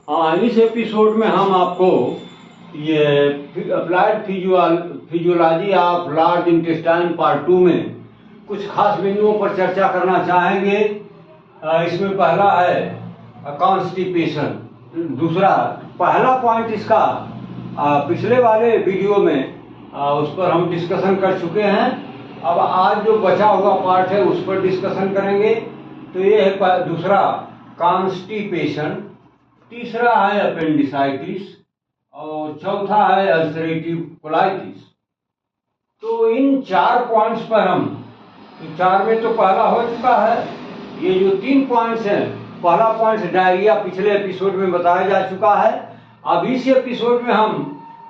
हाँ, इस एपिसोड में हम आपको ये applied physiology of large intestine part 2 में कुछ खास बिंदुओं पर चर्चा करना चाहेंगे। इसमें पहला है कॉन्स्टिपेशन। दूसरा, पहला पॉइंट इसका पिछले वाले वीडियो में उस पर हम डिस्कशन कर चुके हैं। अब आज जो बचा हुआ पार्ट है उस पर डिस्कशन करेंगे। तो ये है दूसरा कॉन्स्टिपेशन, तीसरा है अपेंडिसाइटिस और चौथा है अल्सरेटिव कोलाइटिस। तो इन 4 पॉइंट्स पर हम, तो 4 में तो पहला हो चुका है। ये जो 3 पॉइंट्स हैं, पहला पॉइंट डायरिया पिछले एपिसोड में बताया जा चुका है। अब इस एपिसोड में हम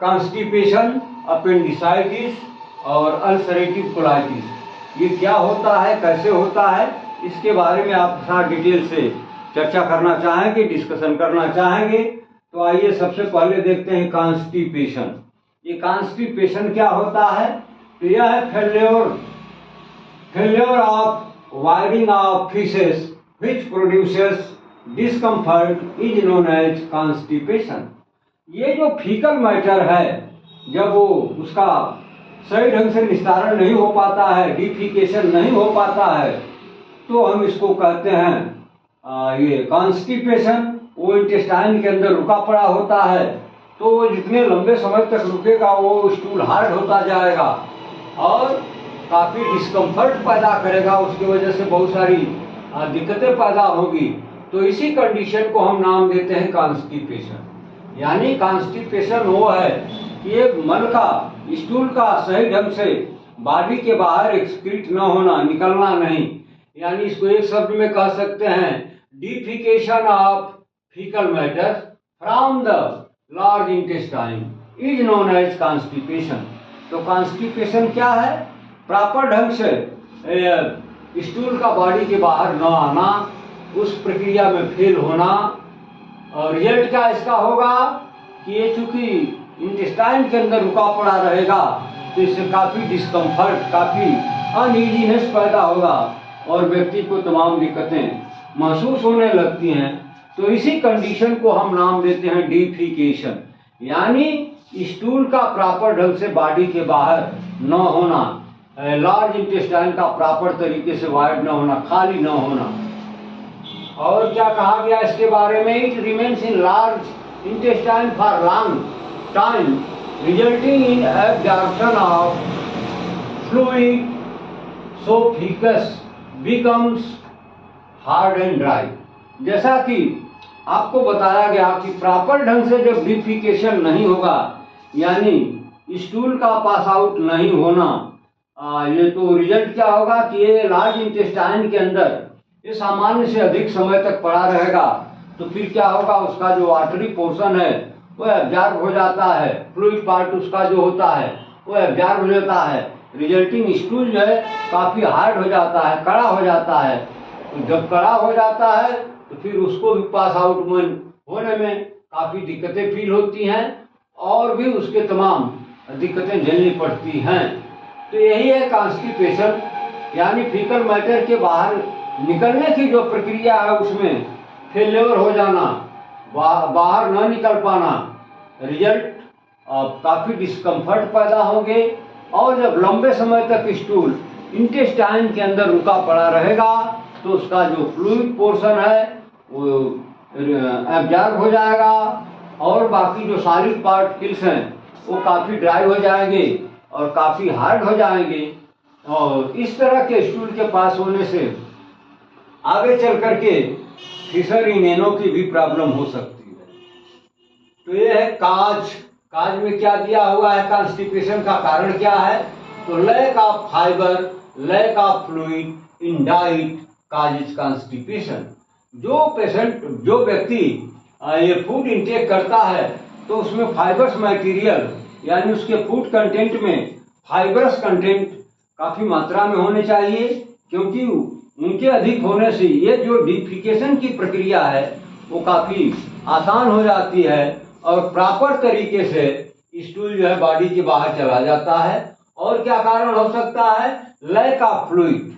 कॉन्स्टिपेशन, अपेंडिसाइटिस और अल्सरेटिव कोलाइटिस, ये क्या होता है, कैसे होता है, इसके बारे में आपके साथ डिटेल से चर्चा करना चाहेंगे, डिस्कशन करना चाहेंगे। तो आइए सबसे पहले देखते हैं कॉन्स्टिपेशन। ये कॉन्स्टिपेशन क्या होता है? तो यह है failure of voiding of faeces which produces discomfort is known as constipation. ये जो फीकल मैटर है, जब वो उसका सही ढंग से निस्तारण नहीं हो पाता है, डिफिकेशन नहीं हो पाता है, तो हम इसको कहते हैं ये कॉन्स्टिपेशन। वो इंटेस्टाइन के अंदर रुका पड़ा होता है, तो वो जितने लंबे समय तक रुकेगा वो स्टूल हार्ड होता जाएगा और काफ़ी डिस्कम्फर्ट पैदा करेगा। उसकी वजह से बहुत सारी दिक्कतें पैदा होगी। तो इसी कंडीशन को हम नाम देते हैं कॉन्स्टिपेशन। यानी कॉन्स्टिपेशन वो है कि एक मल का, स्टूल का सही ढंग से बॉडी के बाहर एक्सक्रीट न होना, निकलना नहीं। यानी इसको एक शब्द में कह सकते हैं, defecation of faecal matter from the large intestine is known as constipation. तो कॉन्स्टिपेशन क्या है? प्रॉपर ढंग से स्टूल का बॉडी के बाहर न आना, उस प्रक्रिया में फेल होना। और रिजल्ट क्या इसका होगा कि ये चूंकि इंटेस्टाइन के अंदर रुका पड़ा रहेगा, तो इससे काफ़ी डिस्कम्फर्ट, काफ़ी अनईजीनेस पैदा होगा और व्यक्ति को तमाम दिक्कतें महसूस होने लगती हैं। तो इसी कंडीशन को हम नाम देते हैं डिफिकेशन। यानी स्टूल का प्रॉपर ढंग से बॉडी के बाहर न होना, लार्ज इंटेस्टाइन का प्रॉपर तरीके से वायर्ड न होना, खाली न होना। और क्या कहा गया इसके बारे में? It remains in large intestine for long time resulting in absorption of fluid, so faeces becomes hard and dry. जैसा कि आपको बताया गया कि प्रॉपर ढंग से जब डिफिकेशन नहीं होगा, यानी स्टूल का पास आउट नहीं होना, ये तो रिजल्ट क्या होगा कि ये लार्ज इंटेस्टाइन के अंदर ये सामान्य से अधिक समय तक पड़ा रहेगा। तो फिर क्या होगा, उसका जो वाटरी पोर्शन है वो एब्जॉर्ब हो जाता है, फ्लूइड पार्ट उसका जो होता है वो एब्जॉर्ब हो जाता है। रिजल्टिंग स्टूल जो है काफ़ी हार्ड हो जाता है, कड़ा हो जाता है। तो जब कड़ा हो जाता है तो फिर उसको भी पास आउट होने में काफ़ी दिक्कतें फील होती हैं और भी उसके तमाम दिक्कतें झेलनी पड़ती हैं। तो यही है कॉन्स्टिपेशन, यानी फीकल मैटर के बाहर निकलने की जो प्रक्रिया है उसमें फेल्योर हो जाना, बाहर न निकल पाना। रिजल्ट काफ़ी डिस्कम्फर्ट पैदा होंगे और जब लंबे समय तक स्टूल इंटेस्टाइन के अंदर रुका पड़ा रहेगा तो उसका जो फ्लूइड पोर्शन है वो एब्जॉर्ब हो जाएगा और बाकी जो सॉलिड पार्टिकल्स हैं वो काफ़ी ड्राई हो जाएंगे और काफ़ी हार्ड हो जाएंगे। और इस तरह के स्टूल के पास होने से आगे चल करके फिशर इनेनो की भी प्रॉब्लम हो सकती है। तो ये है काज में क्या दिया हुआ है, कॉन्स्टिपेशन का कारण क्या है? तो lack of fibre, lack of fluid in diet causes constipation. जो व्यक्ति ये फूड इंटेक करता है तो उसमें फाइबर्स मटेरियल, यानी उसके फूड कंटेंट में फाइबरस कंटेंट काफ़ी मात्रा में होने चाहिए, क्योंकि उनके अधिक होने से ये जो डिफिकेशन की प्रक्रिया है वो काफ़ी आसान हो जाती है और प्रॉपर तरीके से स्टूल जो है बॉडी के बाहर चला जाता है। और क्या कारण हो सकता है? Lack of fluid.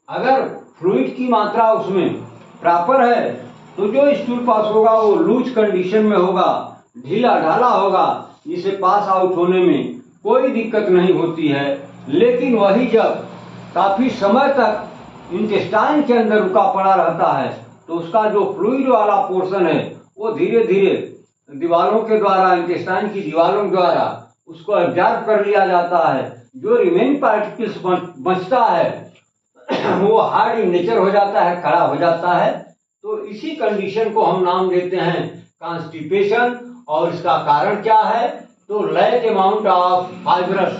अगर फ्लूइड की मात्रा उसमें प्रॉपर है तो जो स्टूल पास होगा वो लूज कंडीशन में होगा, ढीला ढाला होगा, जिसे पास आउट होने में कोई दिक्कत नहीं होती है। लेकिन वही जब काफी समय तक इंटेस्टाइन के अंदर रुका पड़ा रहता है तो उसका जो फ्लूइड वाला पोर्शन है वो धीरे धीरे दीवारों के द्वारा, इंटेस्टाइन की दीवारों द्वारा उसको एब्जॉर्ब कर लिया जाता है। जो रिमेनिंग पार्टिकल्स बचता है वो हार्ड इन नेचर हो जाता है, खड़ा हो जाता है। तो इसी कंडीशन को हम नाम देते हैं कॉन्स्टिपेशन। और इसका कारण क्या है? तो lack amount of fibrous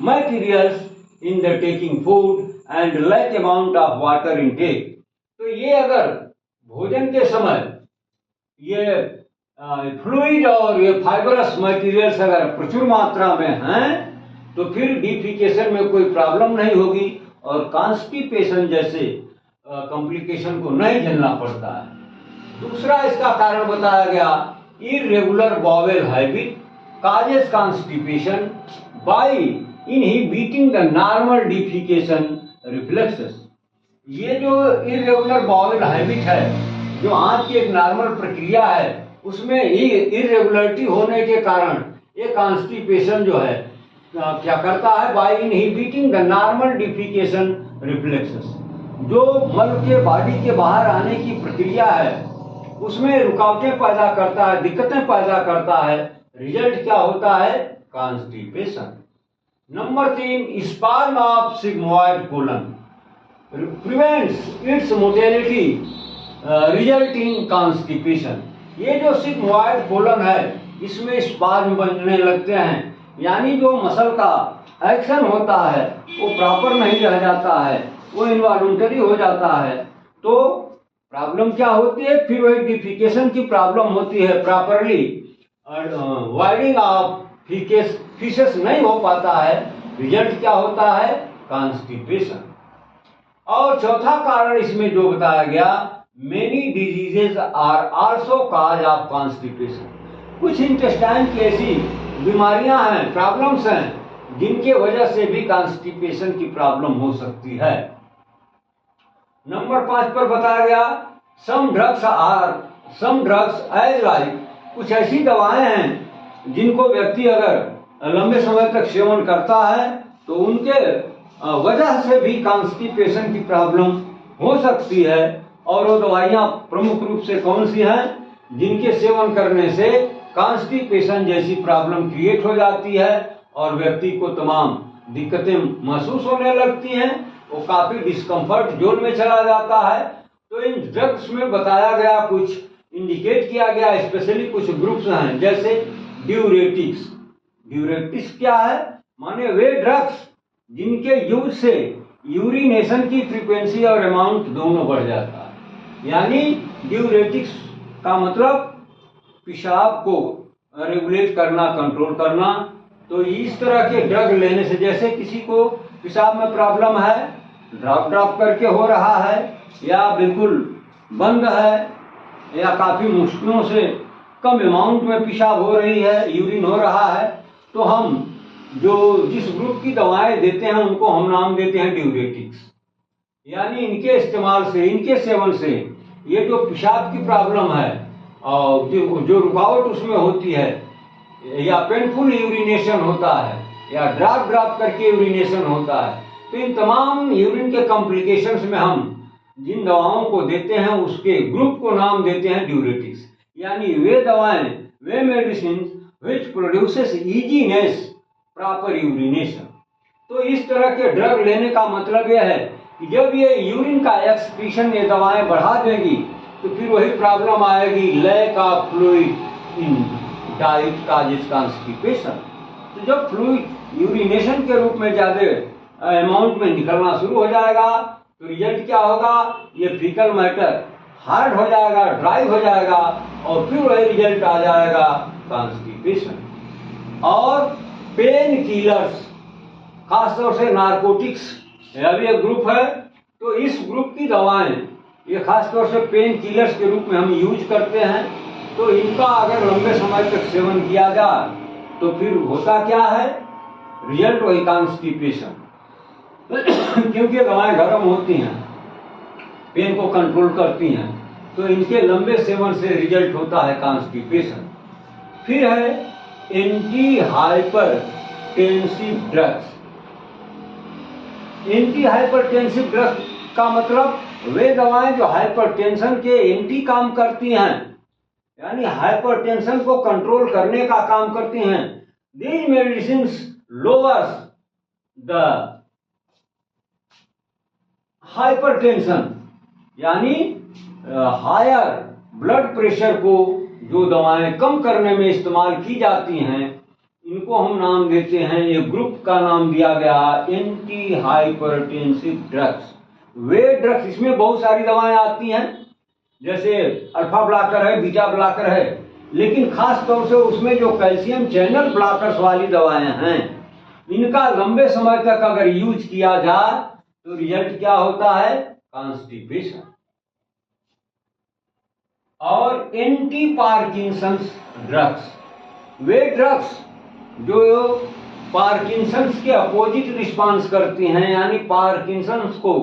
materials in the taking food and lack amount of water intake. तो ये अगर भोजन के समय ये फ्लूइड और ये फाइबरस मटेरियल्स अगर प्रचुर मात्रा में हैं तो फिर डिफिकेशन में कोई प्रॉब्लम नहीं होगी और कॉन्स्टिपेशन जैसे कॉम्प्लिकेशन को नहीं झेलना पड़ता है। दूसरा इसका कारण बताया गया, irregular bowel habit causes constipation by inhibiting the normal defecation reflexes। ये जो इर्रेगुलर बॉवेल हैबिट है, जो आज की एक नॉर्मल प्रक्रिया है, उसमें इर्रेगुलरिटी होने के कारण ये कॉन्स्टिपेशन जो है क्या करता है? By inhibiting the normal defecation reflexes. जो मल के बॉडी के बाहर आने की प्रक्रिया है उसमें रुकावटें पैदा करता है, दिक्कतें पैदा करता है। रिजल्ट क्या होता है? Constipation. Number 3, sperm of sigmoid colon prevents it's motility result in constipation. ये जो सिग्मोइड कोलन है इसमें स्पार्म बनने लगते हैं, यानी जो मसल का एक्शन होता है वो प्रॉपर नहीं रह जाता है, वो इनवॉल्यूंटरी हो जाता है। तो प्रॉब्लम क्या होती है? फिर वही डिफिकेशन की प्रॉब्लम होती है, प्रॉपरली वाइडिंग ऑफ फीसेस नहीं हो पाता है। रिजल्ट क्या होता है? कॉन्स्टिपेशन। और चौथा कारण इसमें जो बताया गया, many diseases are also cause of constipation. कुछ इंटेस्टाइन की ऐसी बीमारियां हैं, प्रॉब्लम्स हैं, जिनके वजह से भी कॉन्स्टिपेशन की प्रॉब्लम हो सकती है। नंबर 5 पर बताया गया, सम ड्रग्स एज लाइक, कुछ ऐसी दवाएं हैं जिनको व्यक्ति अगर लंबे समय तक सेवन करता है तो उनके वजह से भी कॉन्स्टिपेशन की प्रॉब्लम हो सकती है। और वो दवाइयाँ प्रमुख रूप से कौन सी हैं? जिनके सेवन करने से कॉन्स्टिपेशन जैसी प्रॉब्लम क्रिएट हो जाती है और व्यक्ति को तमाम दिक्कतें महसूस होने लगती हैं, वो काफी डिस्कम्फर्ट जोन में चला जाता है। तो इन ड्रग्स में बताया गया, कुछ इंडिकेट किया गया, स्पेशली कुछ ग्रुप्स हैं जैसे ड्यूरेटिक्स। ड्यूरेटिक्स क्या है? माने वे ड्रग्स जिनके यूज से यूरिनेशन की फ्रीक्वेंसी और अमाउंट दोनों बढ़ जाता है। यानी ड्यूरेटिक्स का मतलब पेशाब को रेगुलेट करना, कंट्रोल करना। तो इस तरह के ड्रग लेने से, जैसे किसी को पेशाब में प्रॉब्लम है, ड्रॉप करके हो रहा है या बिल्कुल बंद है या काफी मुश्किलों से कम अमाउंट में पेशाब हो रही है, यूरिन हो रहा है, तो हम जिस ग्रुप की दवाएं देते हैं उनको हम नाम देते हैं ड्यूरेटिक्स। यानी इनके इस्तेमाल से, इनके सेवन से ये जो पेशाब की प्रॉब्लम है और जो रुकावट उसमें होती है, या पेनफुल यूरिनेशन होता है या ड्रॉप करके यूरिनेशन होता है, तो इन तमाम यूरिन के कॉम्प्लिकेशंस में हम जिन दवाओं को देते हैं उसके ग्रुप को नाम देते हैं ड्यूरेटिक्स। यानी वे दवाएं, वे medicine which produces easiness proper urination. तो इस तरह के ड्रग लेने का मतलब यह है कि जब ये यूरिन का एक्सक्रीशन ये दवाएं बढ़ा देगी तो फिर वही प्रॉब्लम आएगी, lack of fluid in diet causes constipation. तो जब फ्लूइड यूरिनेशन के रूप में ज्यादा अमाउंट में निकलना शुरू हो जाएगा तो रिजल्ट क्या होगा? ये फीकल मैटर हार्ड हो जाएगा, ड्राई हो जाएगा और फिर वही रिजल्ट आ जाएगा कॉन्स्टिपेशन। और पेन किलर्स, खासतौर से नारकोटिक्स, यह भी एक ग्रुप है। तो इस ग्रुप की दवाएं ये खासतौर से पेन किलर्स के रूप में हम यूज करते हैं। तो इनका अगर लंबे समय तक सेवन किया जाए तो फिर होता क्या है? रिजल्ट वही कॉन्स्टिपेशन। क्योंकि दवाएं गर्म होती हैं, पेन को कंट्रोल करती हैं, तो इनके लंबे सेवन से रिजल्ट होता है कॉन्स्टिपेशन। फिर है anti hypertensive drugs. Anti hypertensive drugs का मतलब वे दवाएं जो हाइपरटेंशन के एंटी काम करती हैं, यानी हाइपरटेंशन को कंट्रोल करने का काम करती हैं। These medicine lowers the hypertension, यानी हायर ब्लड प्रेशर को जो दवाएं कम करने में इस्तेमाल की जाती हैं, इनको हम नाम देते हैं, ये ग्रुप का नाम दिया गया एंटी हाइपरटेंसिव ड्रग्स। वे ड्रग्स, इसमें बहुत सारी दवाएं आती हैं, जैसे अल्फा ब्लॉकर है, बीटा ब्लॉकर है, लेकिन खास तौर से उसमें जो कैल्शियम चैनल ब्लॉकर्स वाली दवाएं हैं, इनका लंबे समय तक अगर यूज किया जाए तो रिजल्ट क्या होता है? कॉन्स्टिपेशन। और एंटी पार्किंसंस ड्रग्स, वे ड्रग्स जो पार्किंसंस के अपोजिट रिस्पांस करती हैं, यानी पार्किंसंस को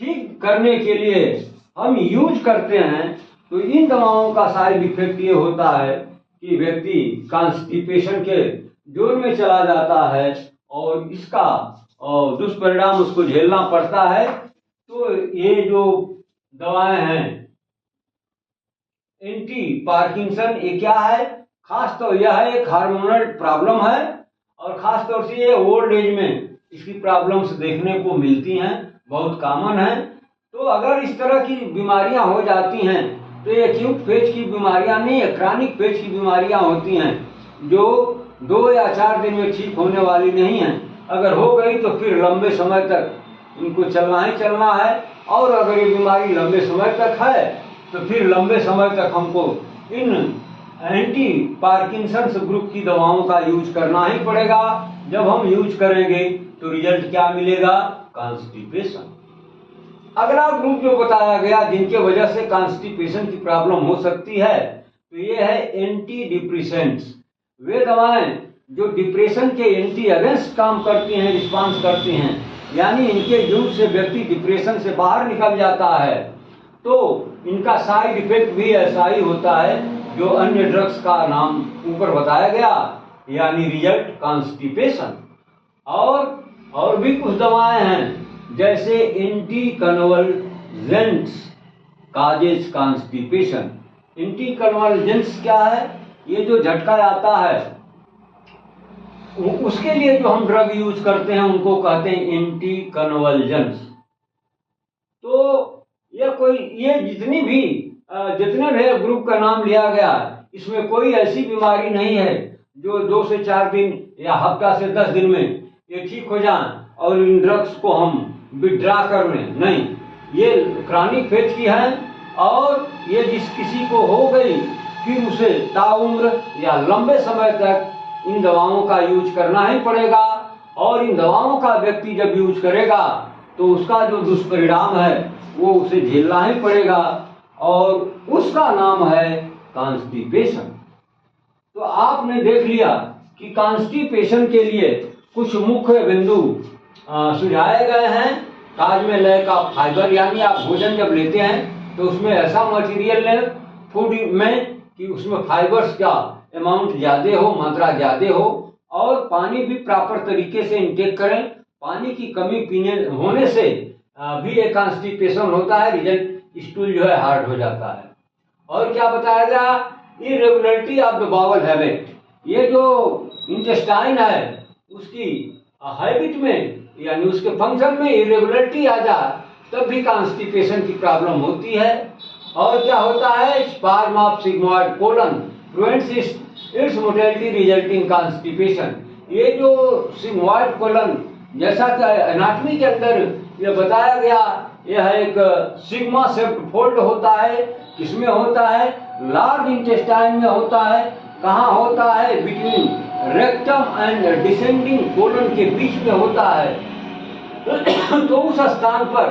ठीक करने के लिए हम यूज करते हैं, तो इन दवाओं का साइड इफेक्ट ये होता है कि व्यक्ति कॉन्स्टिपेशन के जोर में चला जाता है और इसका दुष्परिणाम उसको झेलना पड़ता है। तो ये जो दवाएं हैं एंटी पार्किंसन, ये क्या है? खास तो यह है एक हार्मोनल प्रॉब्लम है और खास तौर से ये ओल्ड एज में इसकी प्रॉब्लम्स देखने को मिलती हैं, बहुत कॉमन है। तो अगर इस तरह की बीमारियां हो जाती हैं तो ये एक्यूट फेज की बीमारियां नहीं है, क्रॉनिक फेज की बीमारियां होती हैं जो 2 या 4 दिन में ठीक होने वाली नहीं है। अगर हो गई तो फिर लंबे समय तक इनको चलना ही चलना है, और अगर ये बीमारी लंबे समय तक है तो फिर लंबे समय तक हमको इन एंटी पार्किंसंस ग्रुप की दवाओं का यूज करना ही पड़ेगा। जब हम यूज करेंगे तो रिजल्ट क्या मिलेगा? कॉन्स्टिपेशन। अगला ग्रुप जो बताया गया जिनके वजह से कॉन्स्टिपेशन की प्रॉब्लम हो सकती है, तो ये है एंटी डिप्रेसेंट्स। वे दवाएं जो डिप्रेशन के एंटी अगेंस्ट काम करती हैं, रिस्पांस करती हैं, यानी इनके यूज से व्यक्ति डिप्रेशन से बाहर निकल जाता है। तो इनका साइड इफेक्ट भी ऐसा ही होता है जो अन्य ड्रग्स का नाम ऊपर बताया गया, यानी रिजल्ट कॉन्स्टिपेशन। और भी कुछ दवाएं हैं जैसे anti convergents causes constipation. Anti convergents क्या है? ये जो झटका आता है उसके लिए जो हम ड्रग यूज करते हैं उनको कहते हैं एंटी कन्वर्जेंट्स। तो ये जितने भी ग्रुप का नाम लिया गया, इसमें कोई ऐसी बीमारी नहीं है जो 2 से 4 दिन या हफ्ता से 10 दिन में ये ठीक हो जाए और इन ड्रग्स को हम विड्रा कर लें। नहीं, ये क्रॉनिक फेज की है और ये जिस किसी को हो गई फिर उसे ताउम्र या लंबे समय तक इन दवाओं का यूज करना ही पड़ेगा। और इन दवाओं का व्यक्ति जब यूज करेगा तो उसका जो दुष्परिणाम है वो उसे झेलना ही पड़ेगा, और उसका नाम है कॉन्स्टिपेशन। तो आपने देख लिया कि कॉन्स्टिपेशन के लिए कुछ मुख्य बिंदु सुझाए गए हैं। काज में लैक ऑफ फाइबर, यानी आप भोजन जब लेते हैं तो उसमें ऐसा मटेरियल लें फूड में कि उसमें फाइबर्स का अमाउंट ज़्यादा हो, मात्रा ज़्यादा हो, और पानी भी प्रॉपर तरीके से इंटेक करें। पानी की कमी पीने होने से भी एक कॉन्स्टिपेशन होता है, रिजल्ट स्टूल जो है हार्ड हो जाता है। और क्या बताया गया? Irregularity of the bowel habit, ये जो इंटेस्टाइन है उसकी हैबिट में यानी उसके फंक्शन में इरेगुलरिटी आ जाए तब भी कॉन्स्टिपेशन की प्रॉब्लम होती है। और क्या होता है? Sperm of sigmoid colon prevents it's motility resulting constipation. ये जो सिग्मोइड कोलन जैसा कि एनाटॉमी के अंदर ये बताया गया, यह एक सिग्मा शेप्ड फोल्ड होता है। किसमें होता है? लार्ज इंटेस्टाइन में होता है। कहाँ होता है? Between rectum and descending colon के बीच में होता है। तो उस स्थान पर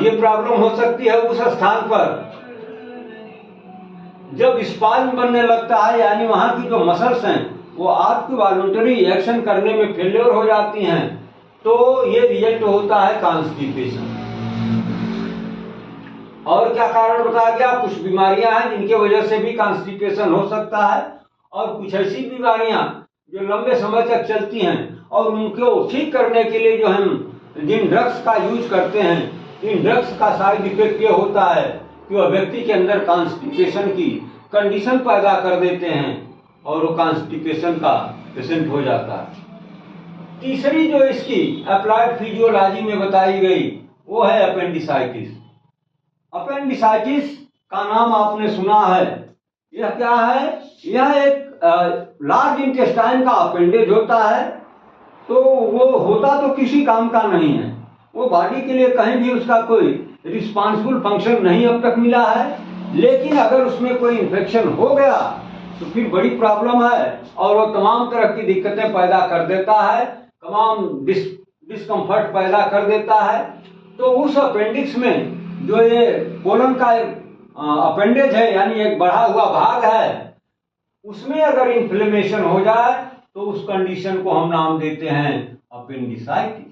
ये प्रॉब्लम हो सकती है। उस स्थान पर जब स्पाज्म बनने लगता है, यानी वहां की जो मसल्स हैं वो आपकी वॉलंटरी एक्शन करने में फेलियर हो जाती हैं, तो ये रिजल्ट होता है कॉन्स्टिपेशन। और क्या कारण बताया गया? कुछ बीमारियां हैं जिनके वजह से भी कॉन्स्टिपेशन हो सकता है, और कुछ ऐसी बीमारियां जो लंबे समय तक चलती हैं, और उनको ठीक करने के लिए जो हम जिन ड्रग्स का यूज करते हैं, इन ड्रग्स का साइड इफेक्ट ये होता है कि वह व्यक्ति के अंदर कॉन्स्टिपेशन की कंडीशन पैदा कर देते हैं और वो कॉन्स्टिपेशन का पेशेंट हो जाता है। तीसरी जो इसकी अप्लाइड फिजियोलॉजी में बताई गई वो है अपेंडिसाइटिस। अपेंडिसाइटिस का नाम आपने सुना है। यह क्या है? यह एक लार्ज इंटेस्टाइन का अपेंडेज होता है। तो वो होता तो किसी काम का नहीं है, वो बॉडी के लिए कहीं भी उसका कोई रिस्पॉन्सिबल फंक्शन नहीं अब तक मिला है। लेकिन अगर उसमें कोई इन्फेक्शन हो गया तो फिर बड़ी प्रॉब्लम है, और वो तमाम तरह की दिक्कतें पैदा कर देता है, तमाम डिस्कम्फर्ट पैदा कर देता है। तो उस अपेंडिक्स में जो ये कोलन का अपेंडेज है, यानी एक बढ़ा हुआ भाग है, उसमें अगर इन्फ्लेमेशन हो जाए तो उस कंडीशन को हम नाम देते हैं appendicitis.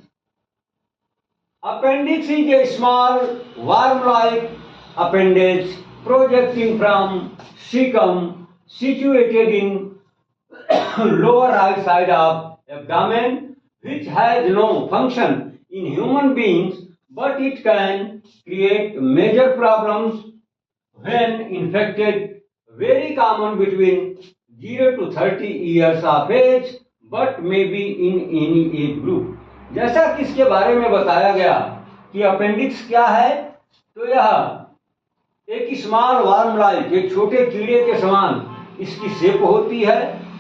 Appendix is a small worm-like appendage projecting from cecum situated in lower right side of abdomen, which has no function in human beings, but it can create major problems when infected. Very common between 0 to 30 years of age, but may be in any age group. जैसा कि इसके बारे में बताया गया कि appendix क्या है, तो यह एक स्मॉल वर्म लाइक, एक छोटे कीड़े के समान इसकी शेप होती है,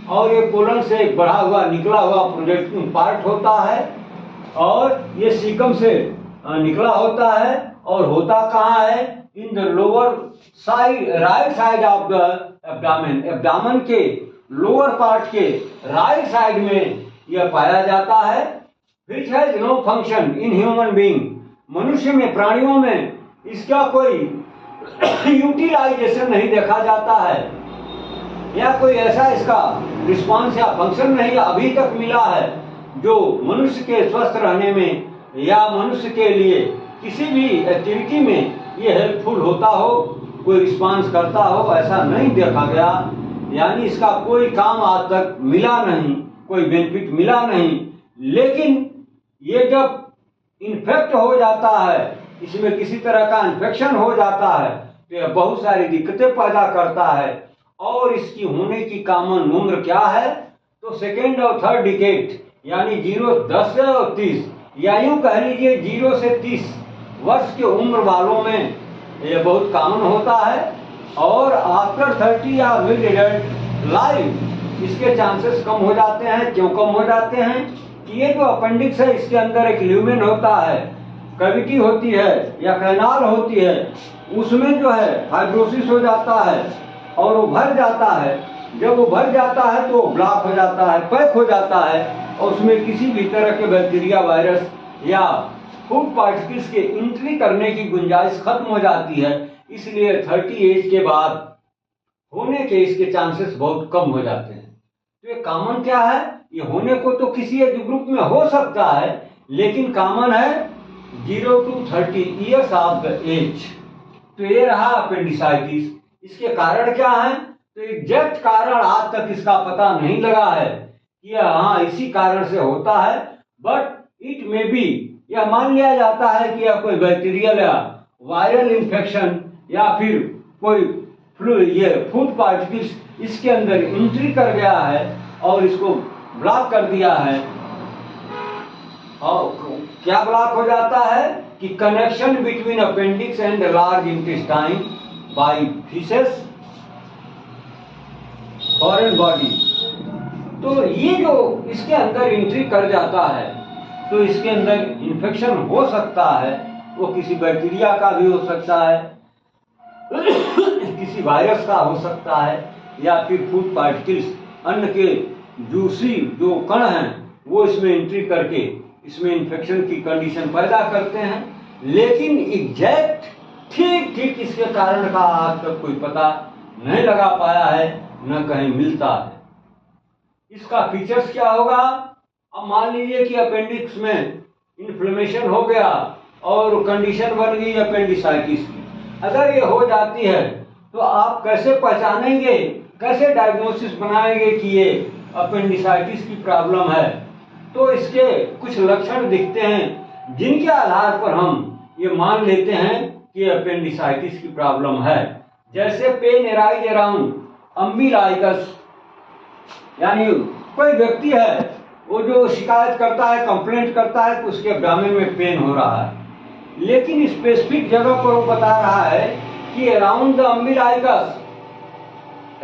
और ये कोलन से एक बढ़ा हुआ निकला हुआ प्रोजेक्टिंग पार्ट होता है, और ये सीकम से निकला होता है। और होता कहाँ है? In the lower side, right side of the abdomen, abdomen के लोअर पार्ट के राइट साइड में यह पाया जाता है। Which has no function in human being, मनुष्य में, प्राणियों में इसका कोई यूटिलाइजेशन नहीं देखा जाता है, या कोई ऐसा इसका रिस्पॉन्स या फंक्शन नहीं अभी तक मिला है जो मनुष्य के स्वस्थ रहने में या मनुष्य के लिए किसी भी एक्टिविटी में ये हेल्पफुल होता हो, कोई रिस्पॉन्स करता हो, ऐसा नहीं देखा गया। यानी इसका कोई काम आज तक मिला नहीं, कोई बेनिफिट मिला नहीं। लेकिन ये जब इन्फेक्ट हो जाता है, इसमें किसी तरह का इन्फेक्शन हो जाता है, तो यह बहुत सारी दिक्कतें पैदा करता है। और इसकी होने की कॉमन उम्र क्या है? तो सेकेंड और थर्ड डिकेड, यानी 0-10 और 30, या यूं कह लीजिए 0 से 30 वर्ष की उम्र वालों में यह बहुत कॉमन होता है। और आफ्टर 30 या मिड एडल्ट लाइफ इसके चांसेस कम हो जाते हैं। क्यों कम हो जाते हैं? कि ये जो अपेंडिक्स है, इसके अंदर एक ल्यूमेन होता है, कैविटी होती है या कैनाल होती है, उसमें जो है फाइब्रोसिस हो जाता है और वो भर जाता है। जब वो भर जाता है तो ब्लॉक हो जाता है, पैक हो जाता है, और उसमें किसी भी तरह के बैक्टीरिया, वायरस या फूड पार्टिकल्स के एंट्री करने की गुंजाइश खत्म हो जाती है। इसलिए 30 एज के बाद होने के इसके चांसेस बहुत कम हो जाते हैं। तो ये कॉमन क्या है? ये होने को तो किसी एज ग्रुप में हो सकता है, लेकिन कॉमन है 0 to 30 years of the age. तो ये रहा अपेंडिसाइटिस। इसके कारण क्या है? तो एग्जैक्ट कारण आज तक इसका पता नहीं लगा है कि हाँ इसी कारण से होता है, बट इट मे बी, यह मान लिया जाता है कि यह कोई बैक्टीरियल या वायरल इन्फेक्शन या फिर कोई ये फूड पार्टिकल्स इसके अंदर एंट्री कर गया है और इसको ब्लॉक कर दिया है। और क्या ब्लॉक हो जाता है? कि connection between appendix and large intestine bye faeces foreign body. तो ये जो इसके अंदर एंट्री कर जाता है, तो इसके अंदर इन्फेक्शन हो सकता है। वो किसी बैक्टीरिया का भी हो सकता है, किसी वायरस का हो सकता है, या फिर फूड पार्टिकल्स, अन्न के जूसी जो कण हैं वो इसमें एंट्री करके इसमें इन्फेक्शन की कंडीशन पैदा करते हैं। लेकिन एग्जैक्ट ठीक इसके कारण का आज तक कोई पता नहीं लगा पाया है, न कहीं मिलता है। इसका फीचर्स क्या होगा? अब मान लीजिए कि अपेंडिक्स में इन्फ्लेमेशन हो गया और कंडीशन बन गई अपेंडिसाइटिस की, अगर ये हो जाती है तो आप कैसे पहचानेंगे, कैसे डायग्नोसिस बनाएंगे कि ये अपेंडिसाइटिस की प्रॉब्लम है। तो इसके कुछ लक्षण दिखते हैं जिनके आधार पर हम ये मान लेते हैं कि अपेंडिसाइटिस की प्रॉब्लम है। जैसे पेन एराइज अराउंड अम्बिलाइकस, यानी कोई व्यक्ति है वो जो शिकायत करता है, कंप्लेंट करता है कि उसके एब्डोमेन में पेन हो रहा है, लेकिन स्पेसिफिक जगह पर वो बता रहा है कि अराउंड द अम्बिलाइकस,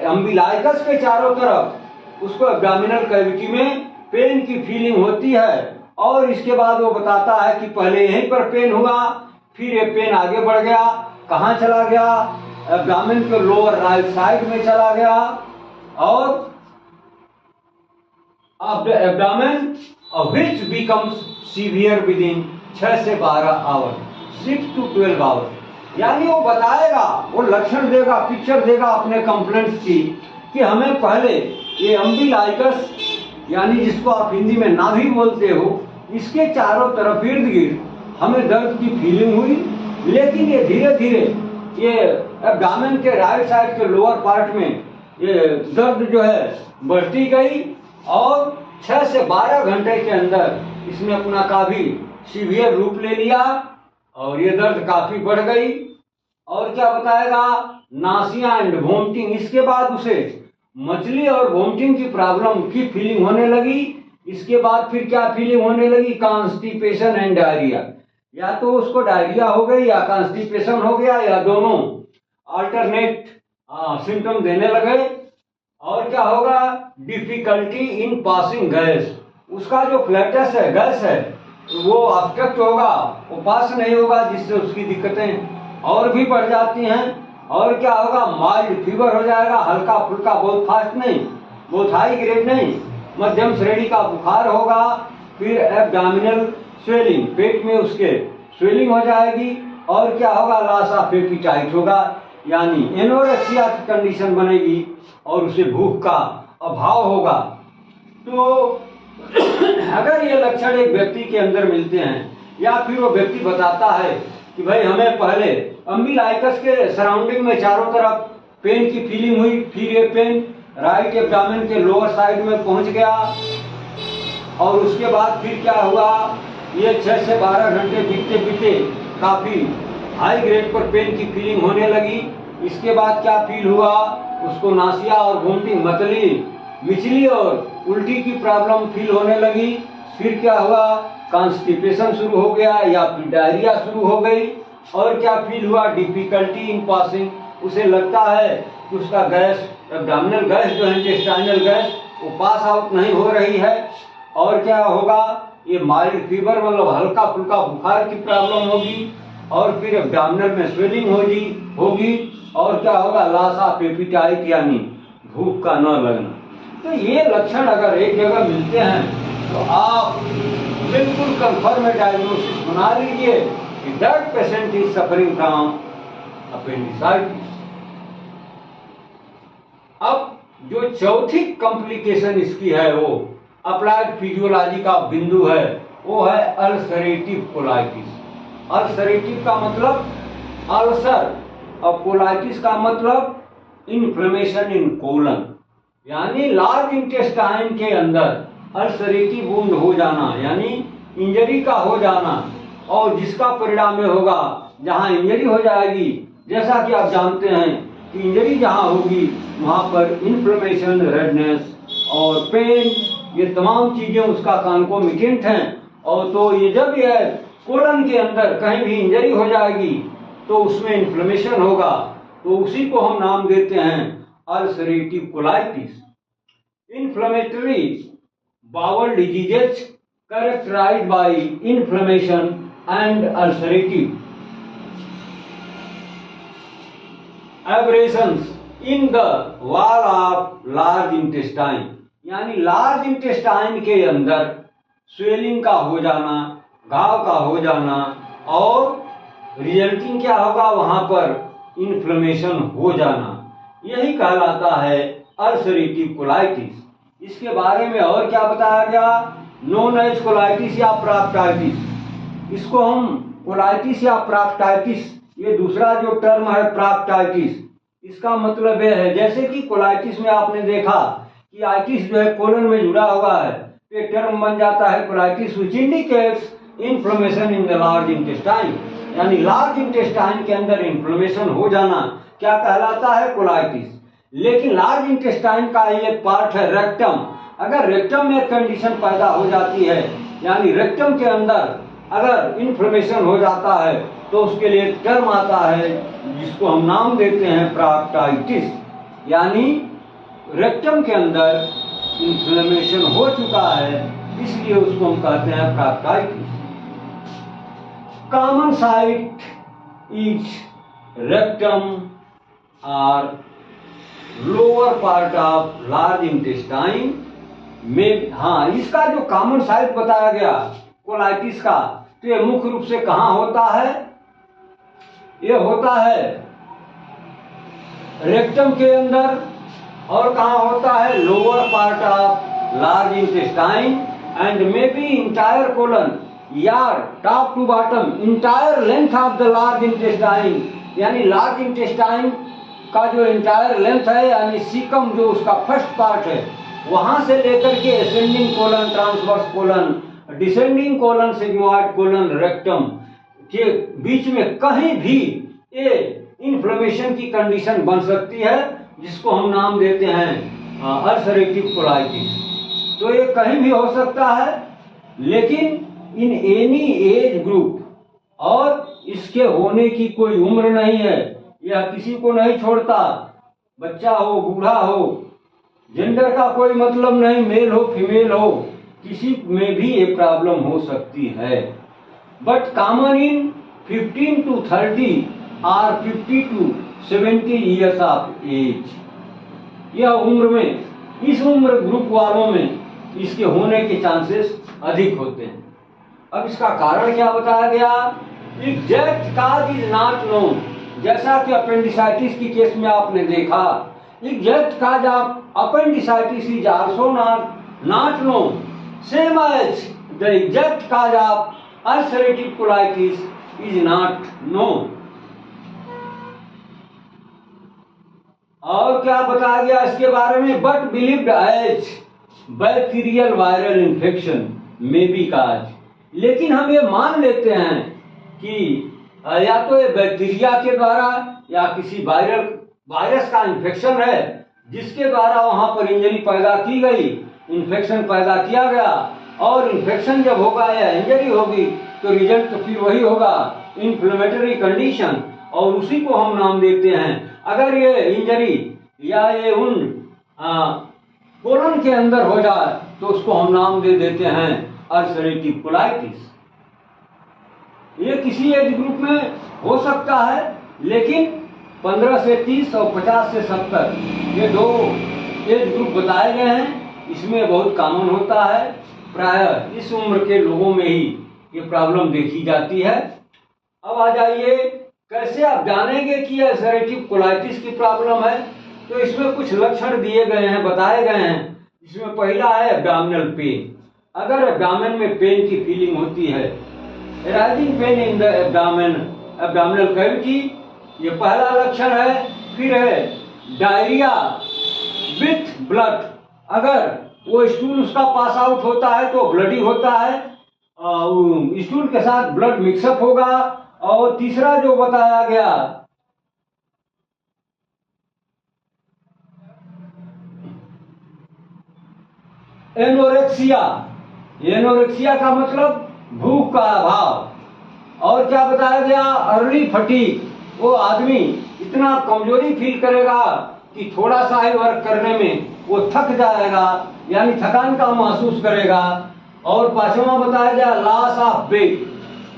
अम्बिलाइकस के चारों तरफ उसको एब्डोमिनल कैविटी में पेन की फीलिंग होती है। और इसके बाद वो बताता है कि पहले यहीं पर पेन हुआ, फिर ये पेन आगे बढ़ गया, कहाँ चला गया, एब्डोमेन के लोअर राइट साइड में चला गया, और abdomen which becomes severe within 6 से 12 आवर, 6 to 12 आवर। यानी वो बताएगा, वो लक्षण देगा, पिक्चर देगा अपने कंप्लेंट्स की कि हमें पहले ये अम्बिलाइकस, यानी जिसको आप हिंदी में नाभि बोलते हो, इसके चारों तरफ इर्द गिर्द हमें दर्द की फीलिंग हुई, लेकिन ये धीरे धीरे ये एब्डोमेन के राइट साइड के लोअर पार्ट में ये दर्द जो है बढ़ती गई, और 6 से 12 घंटे के अंदर इसने अपना काफी सीवियर रूप ले लिया और ये दर्द काफी बढ़ गई। और क्या बताएगा, नासिया एंड वोमिटिंग, इसके बाद उसे मछली और वोमिटिंग की प्रॉब्लम की फीलिंग होने लगी। इसके बाद फिर क्या फीलिंग होने लगी, कॉन्स्टिपेशन एंड डायरिया, या तो उसको डायरिया हो गई या कॉन्स्टिपेशन हो गया, या दोनों अल्टरनेट सिम्टम देने लगे। और क्या होगा, डिफिकल्टी इन पासिंग गैस, उसका जो फ्लैटस है, गैस है, वो ऑब्स्ट्रक्ट होगा, वो पास नहीं होगा, जिससे उसकी दिक्कतें और भी बढ़ जाती हैं। और क्या होगा, माइल्ड फीवर हो जाएगा, हल्का फुल्का, बहुत फास्ट नहीं, बहुत हाई ग्रेड नहीं, मध्यम श्रेणी का बुखार होगा। फिर एब्डोमिनल स्वेलिंग, पेट में उसके स्वेलिंग हो जाएगी। और क्या होगा, लॉस ऑफ एपेटाइट होगा, यानी एनोरेक्सिया की कंडीशन बनेगी और उसे भूख का अभाव होगा। तो अगर ये लक्षण एक व्यक्ति के अंदर मिलते हैं, या फिर वो व्यक्ति बताता है कि भाई हमें पहले अम्बिलाइकस के सराउंडिंग में चारों तरफ पेन की फीलिंग हुई, फिर ये पेन राइट एब्डोमेन के लोअर साइड में पहुंच गया, और उसके बाद फिर क्या हुआ, ये 6 से 12 घंटे बीतते बीतते काफी हाई ग्रेड पर पेन की फीलिंग होने लगी। इसके बाद क्या फील हुआ, उसको नासिया और वोमिटिंग, मिचली और उल्टी की प्रॉब्लम फील होने लगी। फिर क्या हुआ, कॉन्स्टिपेशन शुरू हो गया या फिर डायरिया शुरू हो गई। और क्या फील हुआ, डिफिकल्टी इन पासिंग, उसे लगता है कि उसका गैस, एब्डोमिनल गैस जो है, इंटेस्टाइनल गैस, वो पास आउट नहीं हो रही है। और क्या होगा, ये माइल्ड फीवर, मतलब हल्का फुल्का बुखार की प्रॉब्लम होगी। और फिर एब्डोमिनल में स्वेलिंग होगी। और क्या होगा, लॉस ऑफ एपेटाइट, यानी भूख का न लगना। तो ये लक्षण अगर एक जगह मिलते हैं तो आप बिल्कुल कंफर्म डायग्नोसिस बना लीजिए कि that patient is suffering from appendicitis. अब जो चौथी कॉम्प्लिकेशन इसकी है, वो अप्लाइड फिजियोलॉजी का बिंदु है, वो है अल्सरेटिव कोलाइटिस। अल्सरेटिव का मतलब अल्सर, और कोलाइटिस का मतलब इन्फ्लेमेशन इन कोलन, यानी लार्ज इंटेस्टाइन के अंदर अल्सरेटिव वुंड हो जाना, यानी इंजरी का हो जाना, और जिसका परिणाम में होगा, जहां इंजरी हो जाएगी, जैसा कि आप जानते हैं कि इंजरी जहां होगी वहां पर इन्फ्लेमेशन, रेडनेस और पेन, ये तमाम चीजें उसका कॉन्कोमिटेंट हैं। और तो ये जब यह कोलन के अंदर कहीं भी इंजरी हो जाएगी तो उसमें इन्फ्लेमेशन होगा, तो उसी को हम नाम देते हैं ulcerative colitis. Inflammatory bowel diseases characterized by inflammation and ulcerative abrasions in the wall of large intestine, यानी लार्ज इंटेस्टाइन के अंदर स्वेलिंग का हो जाना, घाव का हो जाना, और रिजल्टिंग क्या होगा, वहां पर इन्फ्लेमेशन हो जाना, यही कहलाता है अल्सरेटिव कोलाइटिस। इसके बारे में और क्या बताया गया, नोन एज कोलाइटिस या प्राक्टाइटिस, इसको हम कोलाइटिस या प्राक्टाइटिस ये दूसरा जो टर्म है प्राक्टाइटिस, इसका मतलब यह है जैसे कि कोलाइटिस में आपने देखा कि आइटिस जो है कोलन में जुड़ा हुआ है, तो ये टर्म बन जाता है colitis which indicates inflammation in the large intestine, यानी लार्ज इंटेस्टाइन के अंदर इन्फ्लेमेशन हो जाना क्या कहलाता है, कोलाइटिस। लेकिन लार्ज इंटेस्टाइन का ये पार्ट है रेक्टम, अगर रेक्टम में कंडीशन पैदा हो जाती है, यानी रेक्टम के अंदर अगर इन्फ्लेमेशन हो जाता है, तो उसके लिए एक टर्म आता है जिसको हम नाम देते हैं प्राक्टाइटिस, यानी रेक्टम के अंदर इन्फ्लेमेशन हो चुका है, इसलिए उसको हम कहते हैं प्राक्टाइटिस। कॉमन साइट इज रेक्टम और lower part of large intestine में। हाँ, इसका जो कॉमन साइट बताया गया कोलाइटिस का, तो ये मुख्य रूप से कहाँ होता है, ये होता है रेक्टम के अंदर, और कहाँ होता है, lower part of large intestine and may be entire colon, या top to bottom entire length of the large intestine, यानी लार्ज इंटेस्टाइन का जो इंटायर लेंथ है, यानी सीकम जो उसका फर्स्ट पार्ट है, वहां से लेकर के ascending colon, transverse colon, descending colon, sigmoid colon, rectum के बीच में कहीं भी ये इन्फ्लेमेशन की कंडीशन बन सकती है, जिसको हम नाम देते हैं अल्सरेटिव कोलाइटिस। तो ये कहीं भी हो सकता है, लेकिन इन एनी एज ग्रुप, और इसके होने की कोई उम्र नहीं है, यह किसी को नहीं छोड़ता, बच्चा हो बूढ़ा हो, जेंडर का कोई मतलब नहीं, मेल हो फीमेल हो, किसी में भी ये प्रॉब्लम हो सकती है। बट कॉमन इन 15 to 30 और 50 to 70 ईयर्स ऑफ एज, यह उम्र में, इस उम्र ग्रुप वालों में इसके होने के चांसेस अधिक होते हैं। अब इसका कारण क्या बताया गया, exact cause is not known, जैसा कि अपेंडिसाइटिस की केस में आपने देखा, exact cause of appendicitis is also not known, same as the exact cause of ulcerative colitis is not known. और क्या बताया गया इसके बारे में, but believed as bacterial viral infection may be cause, लेकिन हम ये मान लेते हैं कि या तो ये बैक्टीरिया के द्वारा या किसी वायरस का इन्फेक्शन है, जिसके द्वारा वहां पर इंजरी पैदा की गई, इन्फेक्शन पैदा किया गया, और इन्फेक्शन जब होगा या इंजरी होगी तो रिजल्ट तो फिर वही होगा, इन्फ्लेमेटरी कंडीशन, और उसी को हम नाम देते हैं। अगर ये इंजरी या ये उन कोलन के अंदर हो जाए तो उसको हम नाम दे देते हैं अल्सरेटिव कोलाइटिस। ये किसी एज ग्रुप में हो सकता है, लेकिन 15 से 30 और 50 से 70 ये दो एज ग्रुप बताए गए हैं, इसमें बहुत कॉमन होता है, प्रायः इस उम्र के लोगों में ही ये प्रॉब्लम देखी जाती है। अब आ जाइए, कैसे आप जानेंगे कि अल्सरेटिव कोलाइटिस की प्रॉब्लम है, तो इसमें कुछ लक्षण दिए गए हैं, बताए गए हैं। इसमें पहला है एब्डोमिनल पेन, अगर एब्डोमेन में पेन की फीलिंग होती है, rising pain in the abdominal cavity, ये पहला लक्षण है। फिर है डायरिया विथ ब्लड, अगर वो स्टूल उसका पास आउट होता है तो ब्लडी होता है, स्टूल के साथ ब्लड मिक्सअप होगा। और तीसरा जो बताया गया, एनोरेक्सिया, एनोरेक्सिया का मतलब भूख का अभाव। और क्या बताया गया, अर्ली फटीग, वो आदमी इतना कमजोरी फील करेगा कि थोड़ा सा ही वर्क करने में वो थक जाएगा, यानी थकान का महसूस करेगा। और पांचवा बताया गया लॉस ऑफ वेट,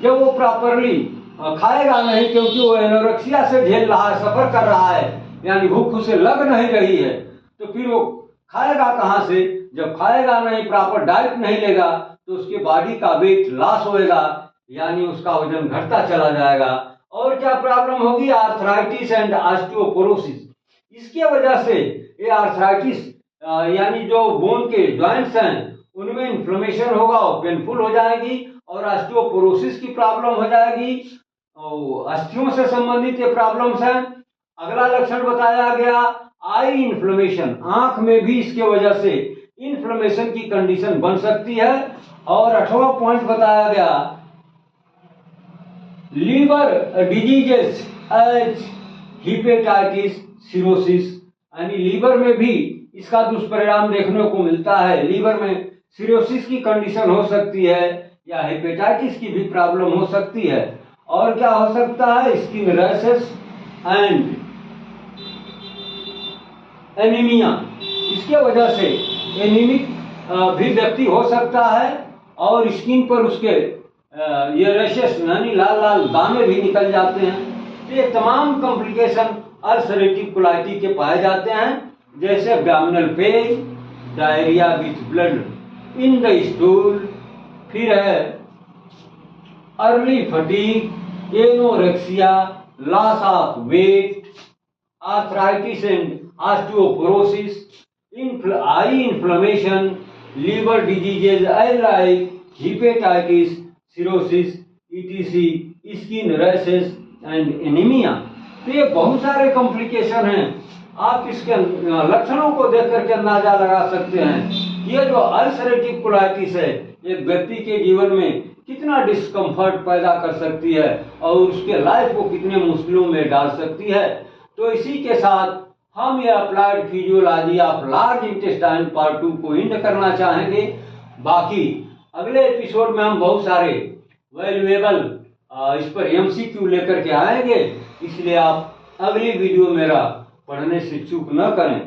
जब वो प्रॉपरली खाएगा नहीं, क्योंकि वो एनोरेक्सिया से झेल रहा है, सफर कर रहा है, यानी भूख उसे लग नहीं रही है, तो फिर वो खाएगा कहाँ से, जब खाएगा नहीं, प्रॉपर डाइट नहीं लेगा, तो उसके बॉडी का वेट लॉस होएगा, यानी उसका वजन घटता चला जाएगा। और क्या प्रॉब्लम होगी, आर्थराइटिस एंड ऑस्टियोपोरोसिस, इसके वजह से ये आर्थराइटिस यानी जो बोन के जॉइंट्स हैं उनमें इन्फ्लेमेशन होगा और पेनफुल हो जाएगी, और ऑस्टियोपोरोसिस की प्रॉब्लम हो जाएगी। अस्थियों से संबंधित ये प्रॉब्लम्स हैं। अगला लक्षण बताया गया आई इन्फ्लेमेशन, आंख में भी इसके वजह से इन्फ्लेमेशन की कंडीशन बन सकती है। और 8वां पॉइंट बताया गया liver diseases as hepatitis cirrhosis, यानी लीवर में भी इसका दुष्परिणाम देखने को मिलता है। लीवर में सिरोसिस की कंडीशन हो सकती है या हेपेटाइटिस की भी प्रॉब्लम हो सकती है। और क्या हो सकता है, स्किन रैशेस एंड एनीमिया, इसके वजह से एनीमिक भी व्यक्ति हो सकता है और स्किन पर उसके ये रैशेस यानी लाल लाल दाने भी निकल जाते हैं। ये तमाम कॉम्प्लिकेशन अल्सरेटिव कोलाइटिस के पाए जाते हैं, जैसे abdominal pain, diarrhoea with blood in the stool, फिर है early fatigue, anorexia, loss of weight, arthritis and osteoporosis, eye inflammation, liver diseases like hepatitis cirrhosis, ETC, skin rashes and anaemia. तो ये बहुत सारे कॉम्प्लिकेशन हैं। आप इसके लक्षणों को देख करके अंदाजा लगा सकते हैं ये जो अल्सरेटिव कोलाइटिस है एक व्यक्ति के जीवन में कितना डिस्कम्फर्ट पैदा कर सकती है और उसके लाइफ को कितने मुश्किलों में डाल सकती है। तो इसी के साथ हम ये applied physiology of large intestine part 2 को एंड करना चाहेंगे। बाकी अगले एपिसोड में हम बहुत सारे वैल्यूएबल इस पर एमसीक्यू लेकर के आएंगे, इसलिए आप अगली वीडियो मेरा पढ़ने से चूक न करें।